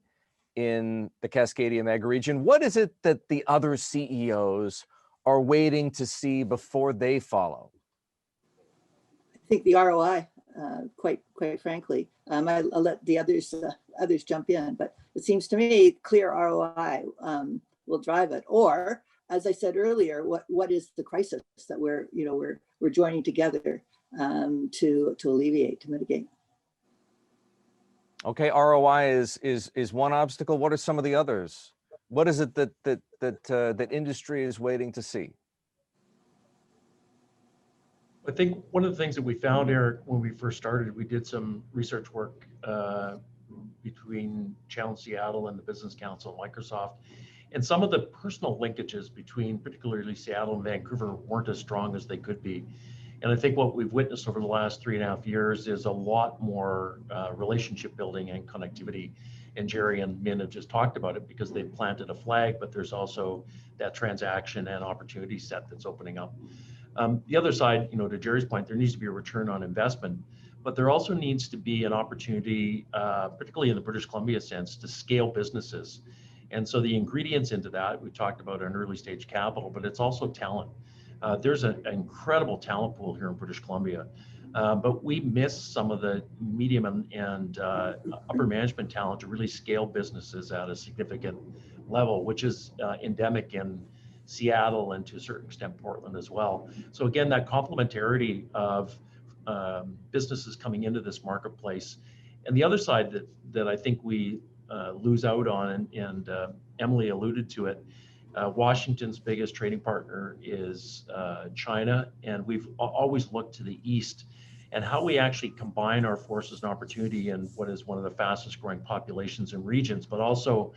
in the Cascadia mega region. What is it that the other CEOs are waiting to see before they follow? I think the ROI, quite frankly. I'll let the others jump in, but it seems to me clear ROI will drive it. Or, as I said earlier, what is the crisis that we're joining together to alleviate, to mitigate? Okay, ROI is one obstacle. What are some of the others? What is it that industry is waiting to see? I think one of the things that we found, Erik, when we first started, we did some research work between Challenge Seattle and the Business Council and Microsoft. And some of the personal linkages between particularly Seattle and Vancouver weren't as strong as they could be. And I think what we've witnessed over the last 3.5 years is a lot more relationship building and connectivity. And Gerri and Min have just talked about it because they've planted a flag, but there's also that transaction and opportunity set that's opening up. The other side, to Gerri's point, there needs to be a return on investment, but there also needs to be an opportunity, particularly in the British Columbia sense, to scale businesses. And so the ingredients into that, we talked about an early stage capital, but it's also talent. There's an incredible talent pool here in British Columbia, but we miss some of the medium and upper management talent to really scale businesses at a significant level, which is endemic in Seattle and to a certain extent Portland as well. So again, that complementarity of businesses coming into this marketplace. And the other side that I think we lose out on, and Emily alluded to it, Washington's biggest trading partner is China, and we've always looked to the east and how we actually combine our forces and opportunity in what is one of the fastest growing populations and regions, but also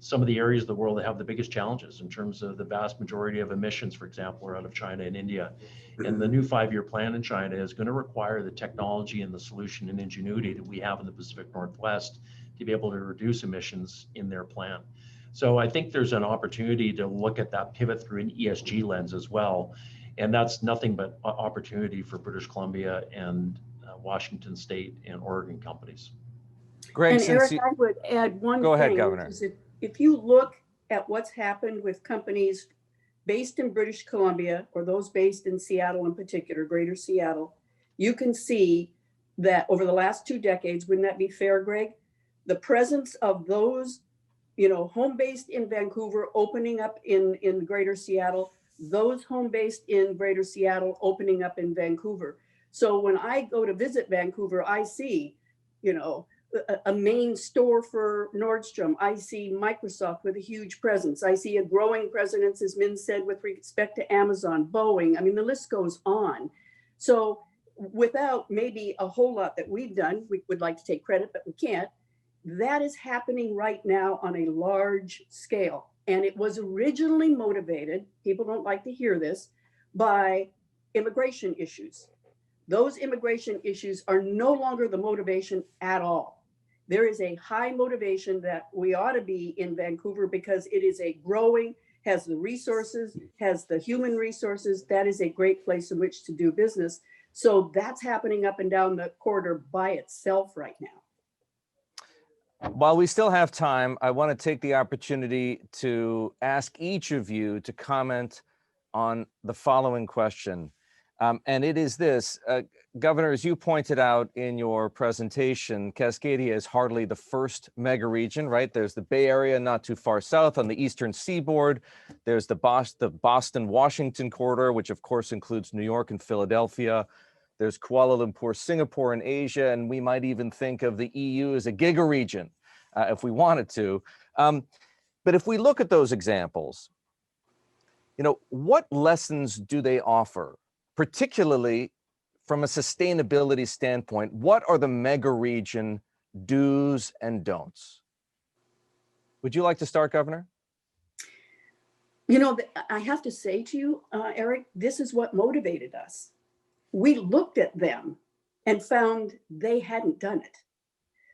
some of the areas of the world that have the biggest challenges in terms of the vast majority of emissions, for example, are out of China and India. And the new 5-year plan in China is going to require the technology and the solution and ingenuity that we have in the Pacific Northwest to be able to reduce emissions in their plan. So I think there's an opportunity to look at that pivot through an ESG lens as well. And that's nothing but opportunity for British Columbia and Washington State and Oregon companies. Greg, And Erik, I would add one thing. Go ahead, Governor. If you look at what's happened with companies based in British Columbia, or those based in Seattle in particular, Greater Seattle, you can see that over the last 2 decades, wouldn't that be fair, Greg? The presence of those, home-based in Vancouver, opening up in Greater Seattle, those home-based in Greater Seattle, opening up in Vancouver. So when I go to visit Vancouver, I see, a main store for Nordstrom. I see Microsoft with a huge presence. I see a growing presence, as Min said, with respect to Amazon, Boeing. I mean, the list goes on. So without maybe a whole lot that we've done, we would like to take credit, but we can't. That is happening right now on a large scale. And it was originally motivated, people don't like to hear this, by immigration issues. Those immigration issues are no longer the motivation at all. There is a high motivation that we ought to be in Vancouver because it is a growing, has the resources, has the human resources. That is a great place in which to do business. So that's happening up and down the corridor by itself right now. While we still have time, I want to take the opportunity to ask each of you to comment on the following question. And it is this, Governor, as you pointed out in your presentation, Cascadia is hardly the first mega region, right? There's the Bay Area not too far south on the eastern seaboard. There's the Boston-Washington corridor, which of course includes New York and Philadelphia. There's Kuala Lumpur, Singapore, and Asia, and we might even think of the EU as a giga region if we wanted to. But if we look at those examples, what lessons do they offer? Particularly from a sustainability standpoint, what are the mega region do's and don'ts? Would you like to start, Governor? I have to say to you, Erik, this is what motivated us. We looked at them and found they hadn't done it,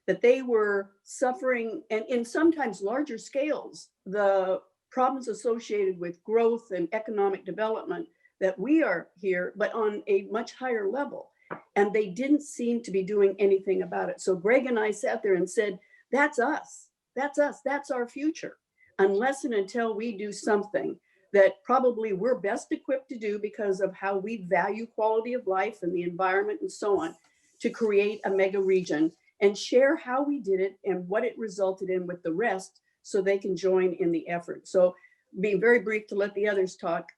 that they were suffering, and in sometimes larger scales, the problems associated with growth and economic development that we are here, but on a much higher level. And they didn't seem to be doing anything about it. So Greg and I sat there and said, that's us, that's us, that's our future. Unless and until we do something that probably we're best equipped to do because of how we value quality of life and the environment and so on, to create a mega region and share how we did it and what it resulted in with the rest so they can join in the effort. So being very brief to let the others talk,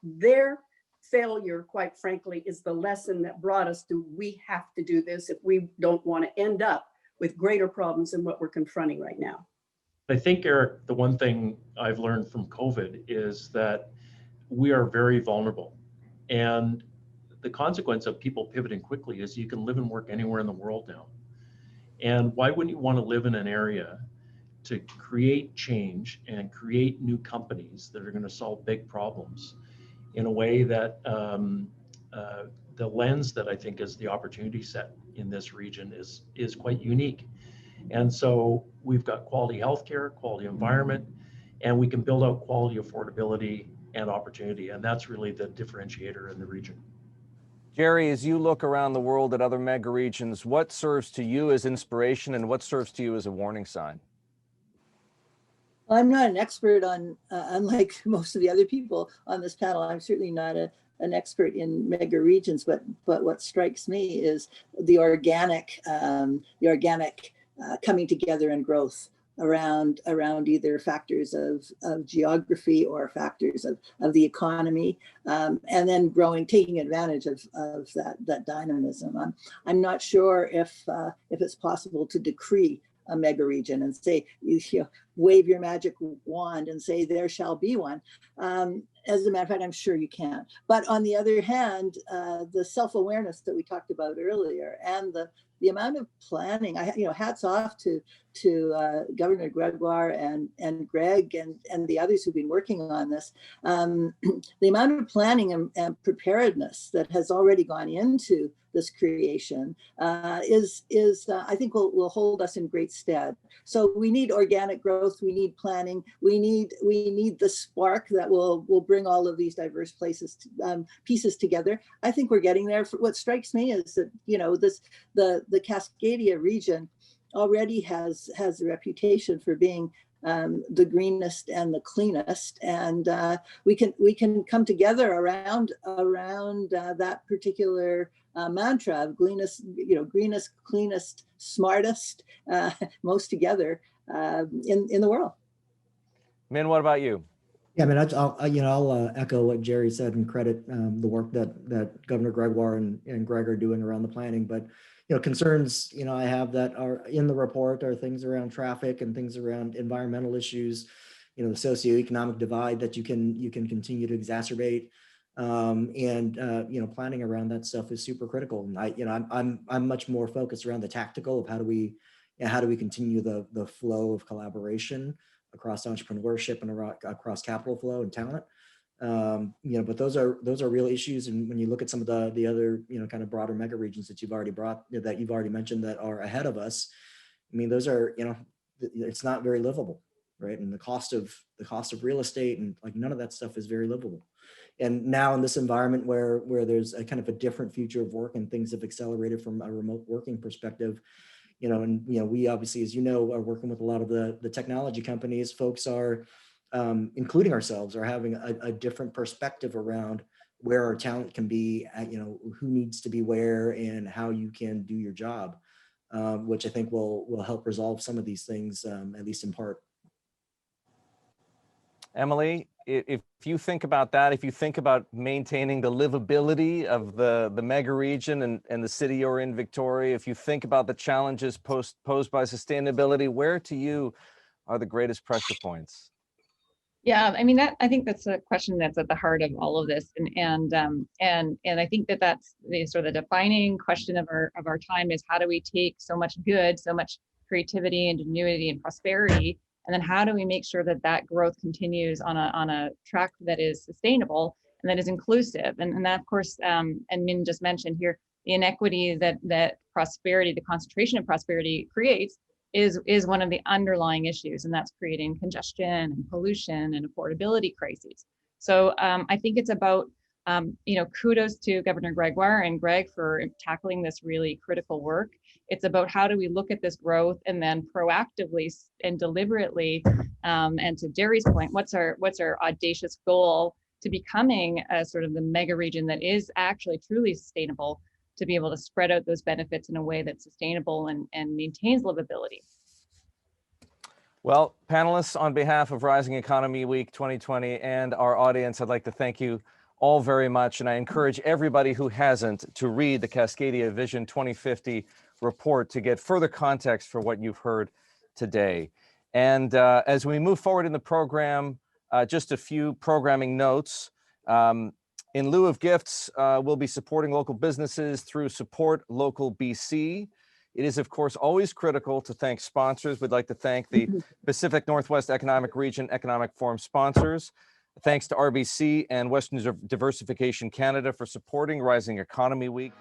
their failure, quite frankly, is the lesson that brought us to we have to do this if we don't want to end up with greater problems than what we're confronting right now. I think, Erik, the one thing I've learned from COVID is that we are very vulnerable. And the consequence of people pivoting quickly is you can live and work anywhere in the world now. And why wouldn't you want to live in an area to create change and create new companies that are going to solve big problems in a way that the lens that I think is the opportunity set in this region is quite unique. And so we've got quality healthcare, quality environment, and we can build out quality affordability and opportunity. And that's really the differentiator in the region. Gerri, as you look around the world at other mega regions, what serves to you as inspiration and what serves to you as a warning sign? I'm not an expert on, unlike most of the other people on this panel, I'm certainly not an expert in mega regions, but what strikes me is the organic coming together and growth around either factors of geography or factors of the economy, and then growing, taking advantage of that dynamism. I'm not sure if it's possible to decree a mega region and say, you know, wave your magic wand and say there shall be one. As a matter of fact, I'm sure you can. But on the other hand, the self-awareness that we talked about earlier and the amount of planning, hats off to Governor Gregoire and Greg and the others who've been working on this. The amount of planning and preparedness that has already gone into this creation is I think will hold us in great stead. So we need organic growth, we need planning, we need the spark that will bring all of these diverse pieces together. I think we're getting there. What strikes me is that, you know, the Cascadia region already has a reputation for being the greenest and the cleanest, and we can come together around that particular mantra of greenest, cleanest, smartest, most together in the world. Min, what about you? Yeah, I mean, I'll echo what Gerri said and credit the work that Governor Gregoire and Greg are doing around the planning. But concerns I have that are in the report are things around traffic and things around environmental issues. The socioeconomic divide that you can continue to exacerbate, and planning around that stuff is super critical. And I'm much more focused around the tactical of how do we continue the flow of collaboration across entrepreneurship and across capital flow and talent. But those are real issues. And when you look at some of the other, kind of broader mega regions that you've already mentioned that are ahead of us, I mean, those are, it's not very livable, right? And the cost of real estate and like none of that stuff is very livable. And now in this environment where there's a kind of a different future of work and things have accelerated from a remote working perspective, we obviously, as are working with a lot of the technology companies. Folks are, including ourselves, are having a different perspective around where our talent can be, who needs to be where and how you can do your job, which I think will help resolve some of these things, at least in part. Emily, if you think about that, if you think about maintaining the livability of the mega region and the city you're in, Victoria, if you think about the challenges posed by sustainability, where to you are the greatest pressure points? Yeah, I mean, I think that's a question that's at the heart of all of this, and I think that's the sort of the defining question of our time is how do we take so much good, so much creativity, ingenuity, and prosperity, and then how do we make sure that growth continues on a track that is sustainable and that is inclusive, and that of course, and Min just mentioned here, the inequity that prosperity, the concentration of prosperity creates is one of the underlying issues, and that's creating congestion and pollution and affordability crises. So I think it's about Kudos to Governor Gregoire and Greg for tackling this really critical work. It's about how do we look at this growth and then proactively and deliberately, and to Gerri's point, what's our audacious goal to becoming a sort of the mega region that is actually truly sustainable, to be able to spread out those benefits in a way that's sustainable and maintains livability. Well, panelists, on behalf of Rising Economy Week 2020 and our audience, I'd like to thank you all very much. And I encourage everybody who hasn't to read the Cascadia Vision 2050 report to get further context for what you've heard today. And as we move forward in the program, just a few programming notes. In lieu of gifts, we'll be supporting local businesses through Support Local BC. It is, of course, always critical to thank sponsors. We'd like to thank the Pacific Northwest Economic Region Economic Forum sponsors. Thanks to RBC and Western Diversification Canada for supporting Rising Economy Week.